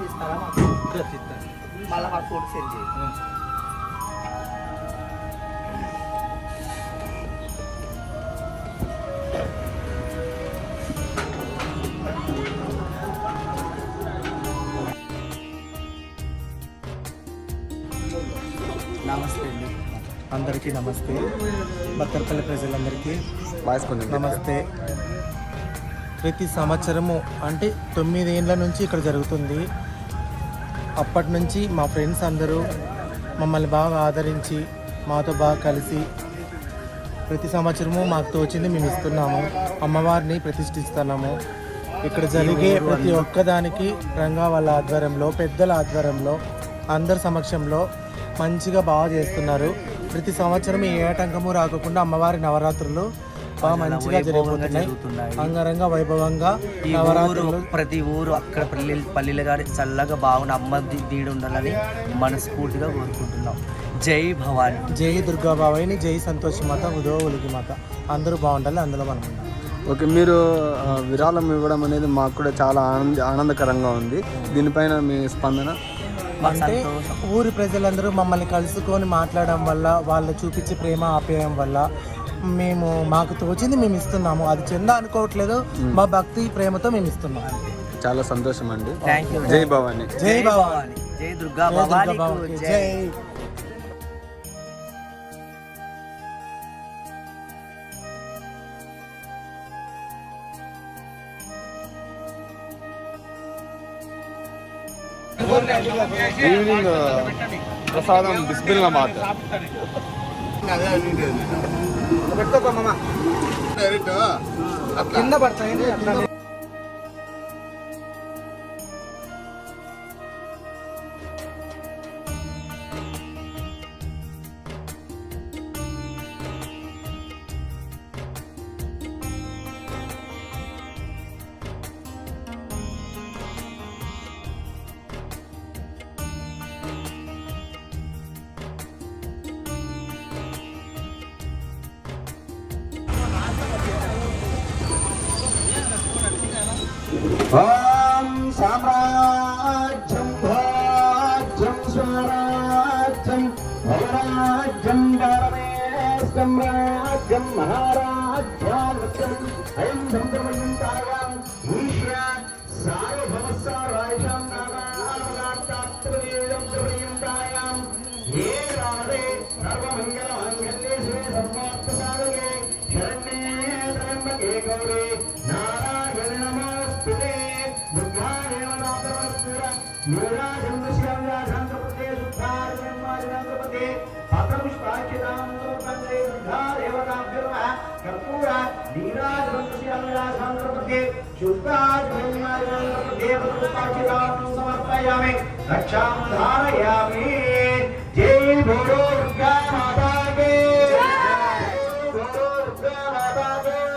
ఇస్తారా మాకు మళ్ళీ మాకు ఫోటో సెండ్ చేయండి. నమస్తే అండి అందరికీ నమస్తే. బత్తరపల్లి ప్రజలందరికీ నమస్తే. ప్రతి సంవత్సరము అంటే 9 ఏళ్ళ నుంచి ఇక్కడ జరుగుతుంది. అప్పటి నుంచి మా ఫ్రెండ్స్ అందరూ మమ్మల్ని బాగా ఆదరించి మాతో బాగా కలిసి ప్రతి సంవత్సరము మాకు తోచింది మేము ఇస్తున్నాము. అమ్మవారిని ప్రతిష్ఠిస్తున్నాము. ఇక్కడ జరిగే ప్రతి ఒక్కదానికి రంగా వాళ్ళ ఆధ్వర్యంలో, పెద్దల ఆధ్వర్యంలో, అందరి సమక్షంలో మంచిగా బాగా చేస్తున్నారు. ప్రతి సంవత్సరం ఏ ఆటంకము రాకుండా అమ్మవారి నవరాత్రులు బాగా మంచిగా జరుగుతున్నాయి. అంగరంగ వైభవంగా నవరాత్రులు ప్రతి ఊరు అక్కడ పల్లెలు గారి చల్లగా బాగున్న అమ్మ దీడు ఉండాలని మనస్ఫూర్తిగా కోరుకుంటున్నాం. జై భవాని, జై దుర్గా భవాని, జై సంతోషి మాత, ఉదో ఉలికి మాత. అందరూ బాగుండాలి, అందులో మనం ఉన్నాం. ఓకే, మీరు విరాళం ఇవ్వడం అనేది మాకు కూడా చాలా ఆనందకరంగా ఉంది. దీనిపైన మీ స్పందన? అంటే ఊరి ప్రజలందరూ మమ్మల్ని కలుసుకొని మాట్లాడడం వల్ల, వాళ్ళు చూపించే ప్రేమ ఆప్యాయం వల్ల మేము మాకు తోచింది మేము ఇస్తున్నాము. అది చందా అనుకోవట్లేదు, మా భక్తి ప్రేమతో మేము ఇస్తున్నాం. చాలా సంతోషం అండి. జై భవాని, జై భవాని, జై దుర్గా భవాని, జై. ఈవినింగ్ ప్రసాదం బిస్మిల్లా మాట కింద పడతాయి. ఓం సామ్రాజ్యం భాజ్యం స్వరాజ్యం భవరాజ్యం పరమేశ్వరం రాజ్యం మహారాజ్యావృత్యం అయం సంప్రమయంతాయాం ఈశ్వర సార్వభవస్సారాయిషాం నారాయణాత్రేయం ప్రమయంతాయాం ఏ రాధే సర్వమంగళమాంగళ్యే శివే సర్వార్థసాధకే శరణ్యే త్రయంబకే గౌరీ నారాయణ నమోస్తుతే. సమర్పయామి, రక్షాం ధారయామి. జై భోలో దుర్గా మాతా కే, జై భోలో దుర్గా మాతా కే,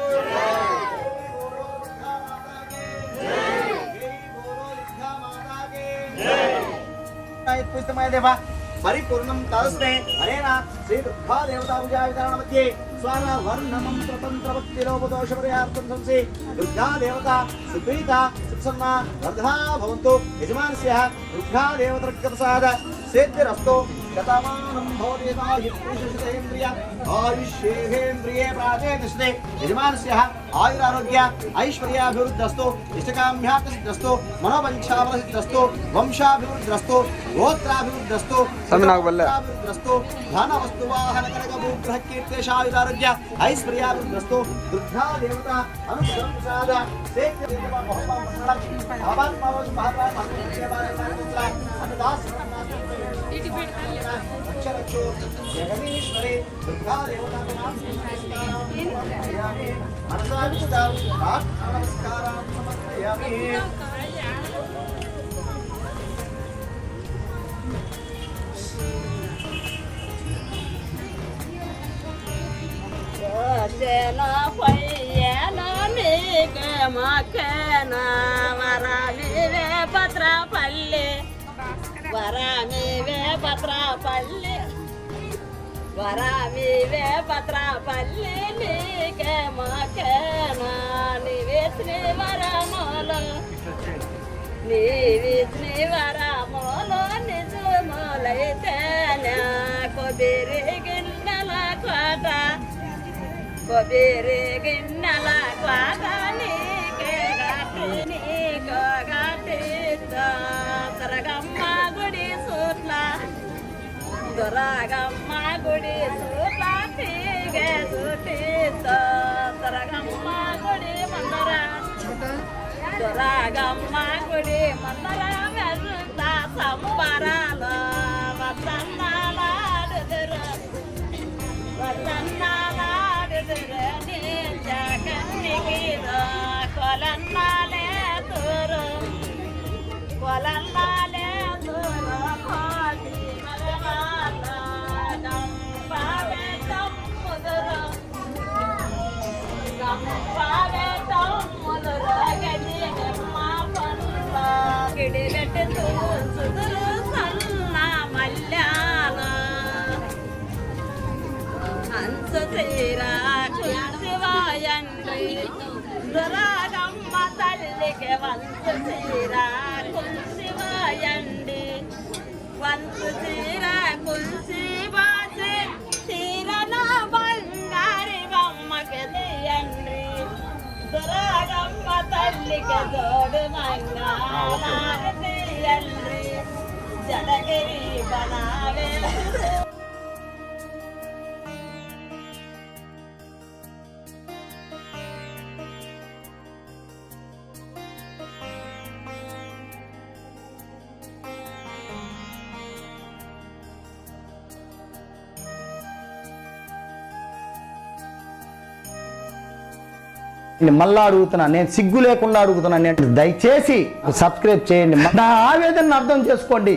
దేవ పరిపూర్ణం తదస్మే అనేన శ్రీ దుర్గా దేవతా పూజా విధాన మధ్య స్వర వర్ణమం స్వతంత్రవత్తిలోపదోషపర్యార్థం సంసి దుర్గా దేవత సుప్రీత సుప్సన్న వర్ధా భవంతు. యజమానస్య దుర్గా దేవతర్గప్రసాద సేద్యరస్తో శతమానం భవదేవాయుష్యేంద్రియ ఆయుష్యేంద్రియే ప్రాచేతస్తే. యజమానస్య ఆయురారోగ్య ఐశ్వర్యాభివృద్ధిరస్తు, ఇష్టకామ్యార్థసిద్ధిరస్తు, మనోవంఛాఫలసిద్ధిరస్తు, వంశాభివృద్ధిరస్తు, గోత్రాభివృద్ధిరస్తు, భివృద్ధిరస్తు, ధన వస్తు వాహన కనక భూగ్రహ కీర్తేశాయురారోగ్య ఐశ్వర్యాభివృద్ధిరస్తు. దుర్గా దేవత అనుగ్రహం ప్రసాద సేద్య జగదీశ్వరి దుర్గా దేవతా నమస్కారం సమర్పయామి. వరామివే పత్రపల్లి నీకే మాకేనా నీవేసిన వరములు నీవేసిన కొబ్బరి గిన్నెల క్లాత నీకే గట్టి నీకో గట్టి దొరగమ్మ గుడి సూట్ల దొరగమ్మ గుడి సూట్ల తీగే సూటి దొరగమ్మ గుడి మందర దొరగమ్మ గుడి మందర వెళ్త సంబరాలు వద్దన్నాలాడుదురు వద్దన్నాలాడుదురు నీ జగన్నికి కొలన్నాలే తూరు కొలన్నాలే తూరు కోటి మగవాళ్ళ గంపావే తమ్ముదురు గంపావే తమ్ముదురు గది గమ్మ పనుల గిడిగట్టి చూసుదురు సన్న మల్యాల అంచు తీరా కుల్సివాయండి దురాగమ్మ తల్లికి వంచు తీరా కుల్సివాయండి వంచు తీరా కుల్సి బాసి తీరన బంగారి బొమ్మకి తీయండి దురాగమ్మ తల్లికి జోడు మంగారు తీయండి జడగిరి బనావే మళ్ళా అడుగుతున్నా, నేను సిగ్గు లేకుండా అడుగుతున్నా, నేను దయచేసి సబ్స్క్రైబ్ చేయండి, నా ఆవేదనను అర్థం చేసుకోండి.